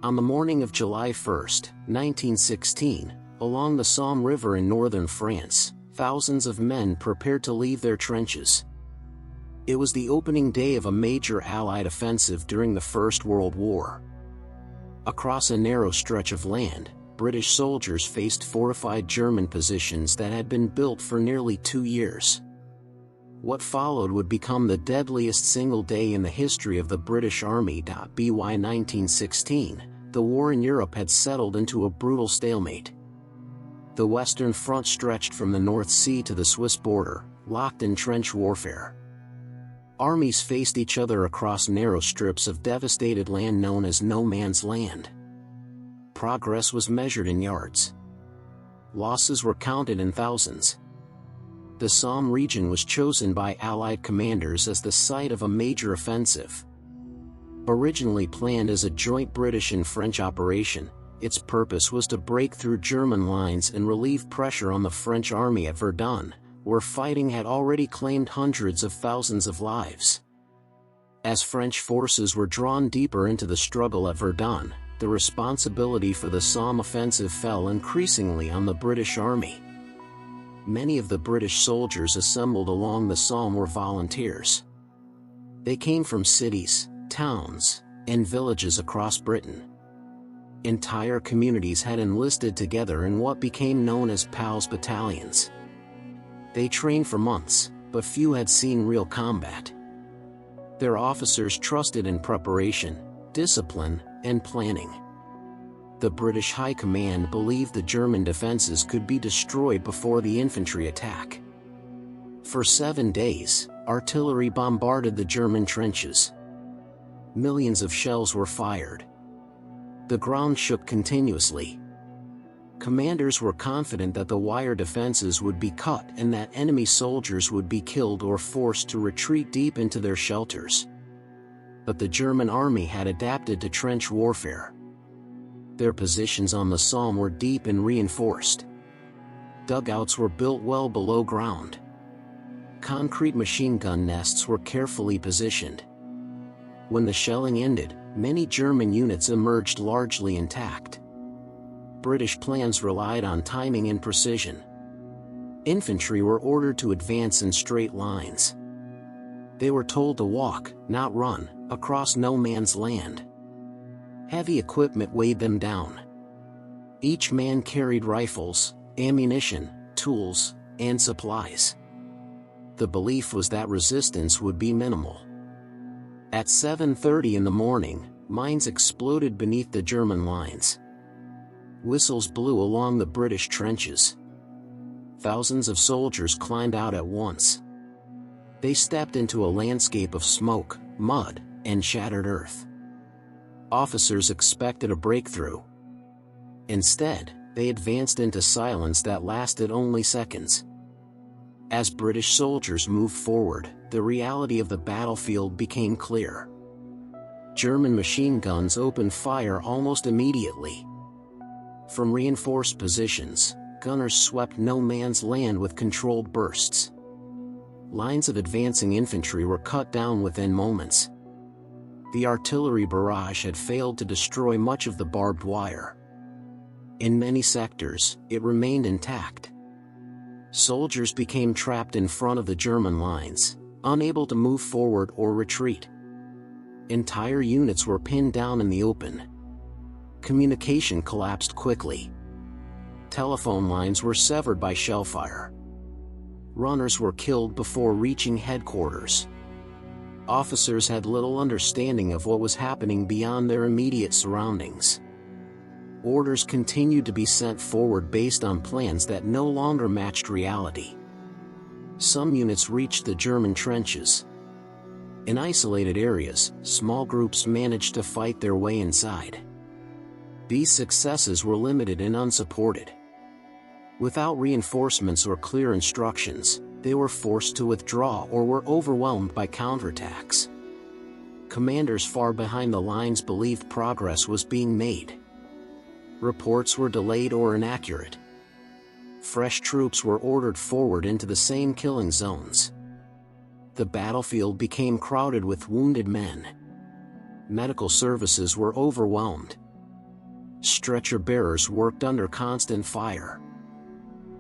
On the morning of July 1, 1916, along the Somme River in northern France, thousands of men prepared to leave their trenches. It was the opening day of a major Allied offensive during the First World War. Across a narrow stretch of land, British soldiers faced fortified German positions that had been built for nearly 2 years. What followed would become the deadliest single day in the history of the British Army.By 1916, the war in Europe had settled into a brutal stalemate. The Western Front stretched from the North Sea to the Swiss border, locked in trench warfare. Armies faced each other across narrow strips of devastated land known as no man's land. Progress was measured in yards. Losses were counted in thousands. The Somme region was chosen by Allied commanders as the site of a major offensive. Originally planned as a joint British and French operation, its purpose was to break through German lines and relieve pressure on the French army at Verdun, where fighting had already claimed hundreds of thousands of lives. As French forces were drawn deeper into the struggle at Verdun, the responsibility for the Somme offensive fell increasingly on the British Army. Many of the British soldiers assembled along the Somme were volunteers. They came from cities, towns, and villages across Britain. Entire communities had enlisted together in what became known as PALS battalions. They trained for months, but few had seen real combat. Their officers trusted in preparation, discipline, and planning. The British High Command believed the German defenses could be destroyed before the infantry attack. For 7 days, artillery bombarded the German trenches. Millions of shells were fired. The ground shook continuously. Commanders were confident that the wire defenses would be cut and that enemy soldiers would be killed or forced to retreat deep into their shelters. But the German army had adapted to trench warfare. Their positions on the Somme were deep and reinforced. Dugouts were built well below ground. Concrete machine gun nests were carefully positioned. When the shelling ended, many German units emerged largely intact. British plans relied on timing and precision. Infantry were ordered to advance in straight lines. They were told to walk, not run, across no man's land. Heavy equipment weighed them down. Each man carried rifles, ammunition, tools, and supplies. The belief was that resistance would be minimal. At 7:30 in the morning, mines exploded beneath the German lines. Whistles blew along the British trenches. Thousands of soldiers climbed out at once. They stepped into a landscape of smoke, mud, and shattered earth. Officers expected a breakthrough. Instead, they advanced into silence that lasted only seconds. As British soldiers moved forward, the reality of the battlefield became clear. German machine guns opened fire almost immediately. From reinforced positions, gunners swept no man's land with controlled bursts. Lines of advancing infantry were cut down within moments. The artillery barrage had failed to destroy much of the barbed wire. In many sectors, it remained intact. Soldiers became trapped in front of the German lines, unable to move forward or retreat. Entire units were pinned down in the open. Communication collapsed quickly. Telephone lines were severed by shellfire. Runners were killed before reaching headquarters. Officers had little understanding of what was happening beyond their immediate surroundings. Orders continued to be sent forward based on plans that no longer matched reality. Some units reached the German trenches. In isolated areas, small groups managed to fight their way inside. These successes were limited and unsupported. Without reinforcements or clear instructions, they were forced to withdraw or were overwhelmed by counterattacks. Commanders far behind the lines believed progress was being made. Reports were delayed or inaccurate. Fresh troops were ordered forward into the same killing zones. The battlefield became crowded with wounded men. Medical services were overwhelmed. Stretcher bearers worked under constant fire.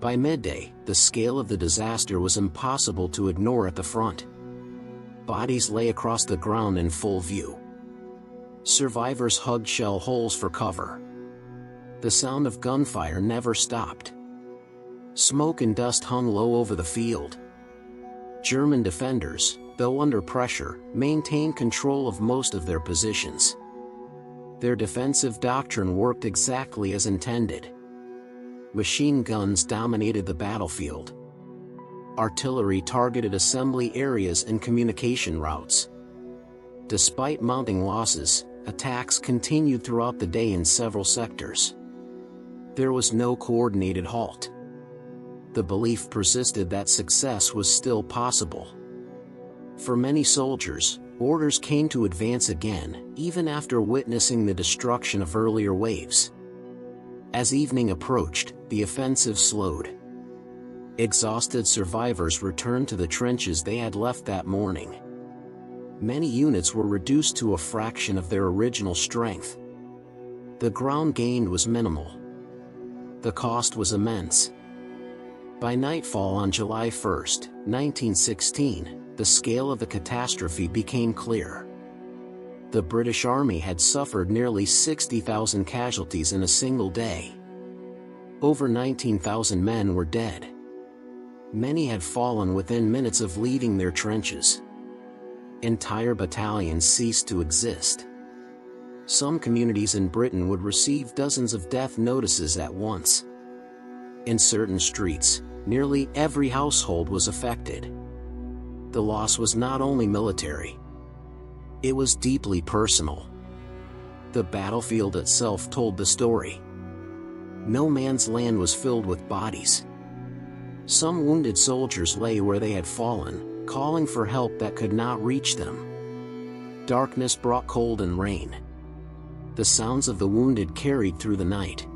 By midday, the scale of the disaster was impossible to ignore at the front. Bodies lay across the ground in full view. Survivors hugged shell holes for cover. The sound of gunfire never stopped. Smoke and dust hung low over the field. German defenders, though under pressure, maintained control of most of their positions. Their defensive doctrine worked exactly as intended. Machine guns dominated the battlefield. Artillery targeted assembly areas and communication routes. Despite mounting losses, attacks continued throughout the day in several sectors. There was no coordinated halt. The belief persisted that success was still possible. For many soldiers, orders came to advance again, even after witnessing the destruction of earlier waves. As evening approached, the offensive slowed. Exhausted survivors returned to the trenches they had left that morning. Many units were reduced to a fraction of their original strength. The ground gained was minimal. The cost was immense. By nightfall on July 1, 1916, the scale of the catastrophe became clear. The British Army had suffered nearly 60,000 casualties in a single day. Over 19,000 men were dead. Many had fallen within minutes of leaving their trenches. Entire battalions ceased to exist. Some communities in Britain would receive dozens of death notices at once. In certain streets, nearly every household was affected. The loss was not only military. It was deeply personal. The battlefield itself told the story. No man's land was filled with bodies. Some wounded soldiers lay where they had fallen, calling for help that could not reach them. Darkness brought cold and rain. The sounds of the wounded carried through the night.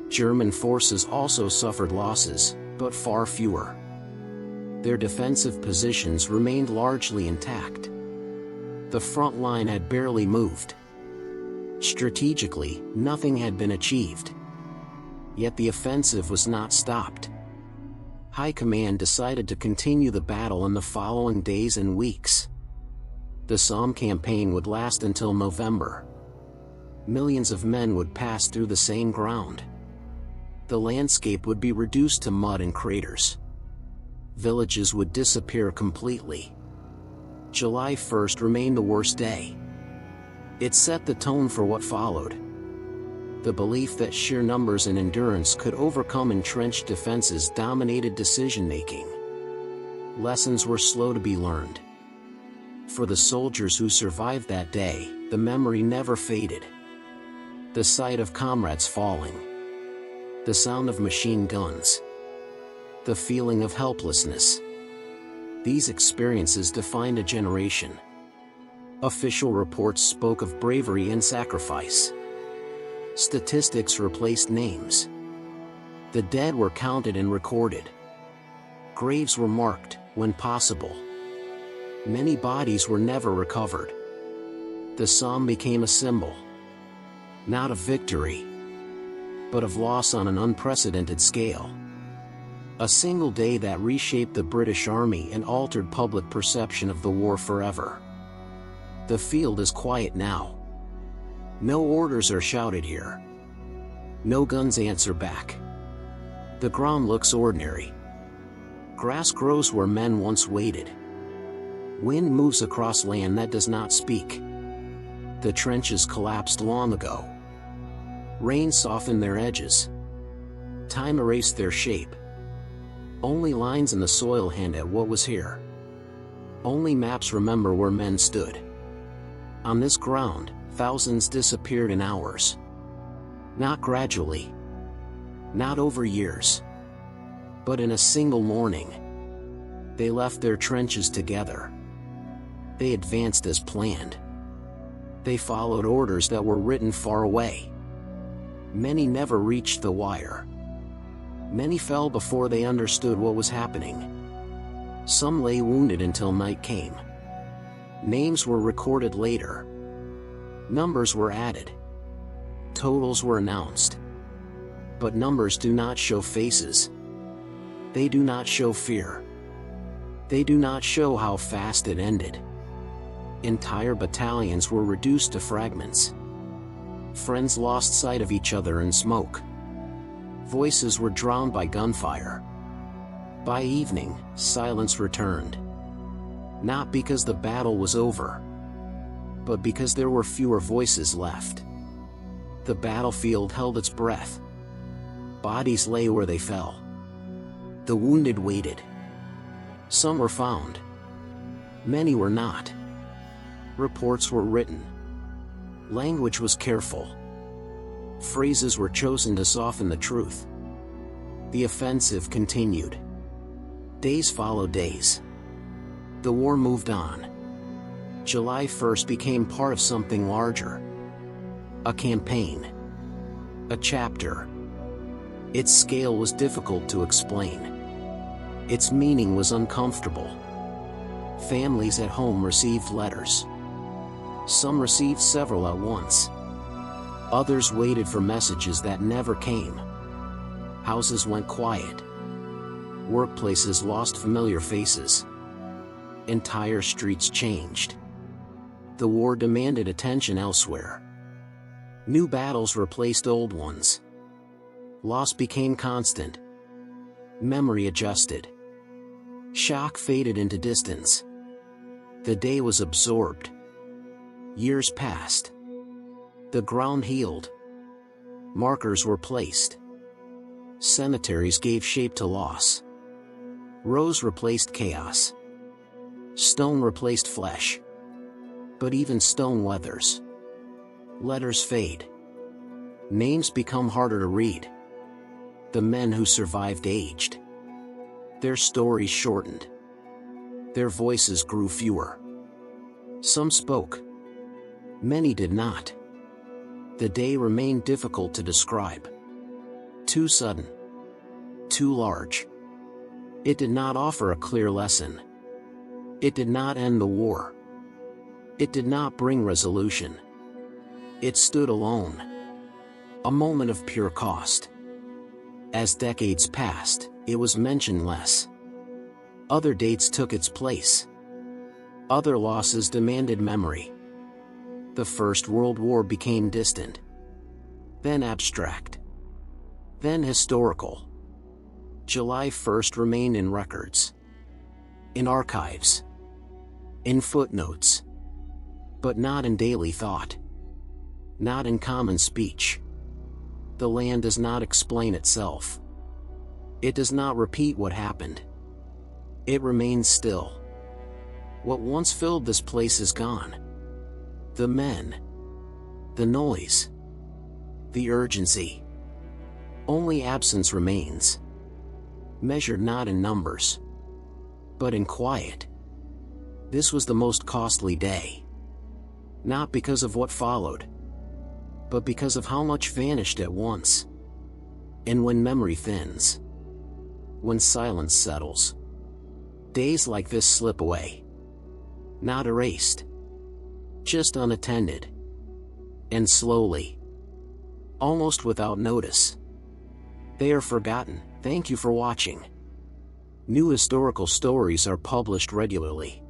German forces also suffered losses, but far fewer. Their defensive positions remained largely intact. The front line had barely moved. Strategically, nothing had been achieved. Yet the offensive was not stopped. High Command decided to continue the battle in the following days and weeks. The Somme campaign would last until November. Millions of men would pass through the same ground. The landscape would be reduced to mud and craters. Villages would disappear completely. July 1st remained the worst day. It set the tone for what followed. The belief that sheer numbers and endurance could overcome entrenched defenses dominated decision-making. Lessons were slow to be learned. For the soldiers who survived that day, the memory never faded. The sight of comrades falling. The sound of machine guns. The feeling of helplessness. These experiences defined a generation. Official reports spoke of bravery and sacrifice. Statistics replaced names. The dead were counted and recorded. Graves were marked, when possible. Many bodies were never recovered. The Somme became a symbol. Not of victory, but of loss on an unprecedented scale. A single day that reshaped the British Army and altered public perception of the war forever. The field is quiet now. No orders are shouted here. No guns answer back. The ground looks ordinary. Grass grows where men once waited. Wind moves across land that does not speak. The trenches collapsed long ago. Rain softened their edges. Time erased their shape. Only lines in the soil hint at what was here. Only maps remember where men stood. On this ground, thousands disappeared in hours. Not gradually. Not over years. But in a single morning. They left their trenches together. They advanced as planned. They followed orders that were written far away. Many never reached the wire. Many fell before they understood what was happening. Some lay wounded until night came. Names were recorded later. Numbers were added. Totals were announced. But numbers do not show faces. They do not show fear. They do not show how fast it ended. Entire battalions were reduced to fragments. Friends lost sight of each other in smoke. Voices were drowned by gunfire. By evening, silence returned. Not because the battle was over, but because there were fewer voices left. The battlefield held its breath. Bodies lay where they fell. The wounded waited. Some were found. Many were not. Reports were written. Language was careful. Phrases were chosen to soften the truth. The offensive continued. Days followed days. The war moved on. July 1st became part of something larger. A campaign. A chapter. Its scale was difficult to explain. Its meaning was uncomfortable. Families at home received letters. Some received several at once. Others waited for messages that never came. Houses went quiet. Workplaces lost familiar faces. Entire streets changed. The war demanded attention elsewhere. New battles replaced old ones. Loss became constant. Memory adjusted. Shock faded into distance. The day was absorbed. Years passed. The ground healed. Markers were placed. Cemeteries gave shape to loss. Rows replaced chaos. Stone replaced flesh. But even stone weathers. Letters fade. Names become harder to read. The men who survived aged. Their stories shortened. Their voices grew fewer. Some spoke. Many did not. The day remained difficult to describe. Too sudden. Too large. It did not offer a clear lesson. It did not end the war. It did not bring resolution. It stood alone. A moment of pure cost. As decades passed, it was mentioned less. Other dates took its place. Other losses demanded memory. The First World War became distant. Then abstract. Then historical. July 1st remained in records. In archives. In footnotes. But not in daily thought. Not in common speech. The land does not explain itself. It does not repeat what happened. It remains still. What once filled this place is gone. The men. The noise. The urgency. Only absence remains. Measured not in numbers, but in quiet. This was the most costly day. Not because of what followed, but because of how much vanished at once. And when memory thins, when silence settles, days like this slip away. Not erased, just unattended. And slowly, almost without notice, they are forgotten. Thank you for watching. New historical stories are published regularly.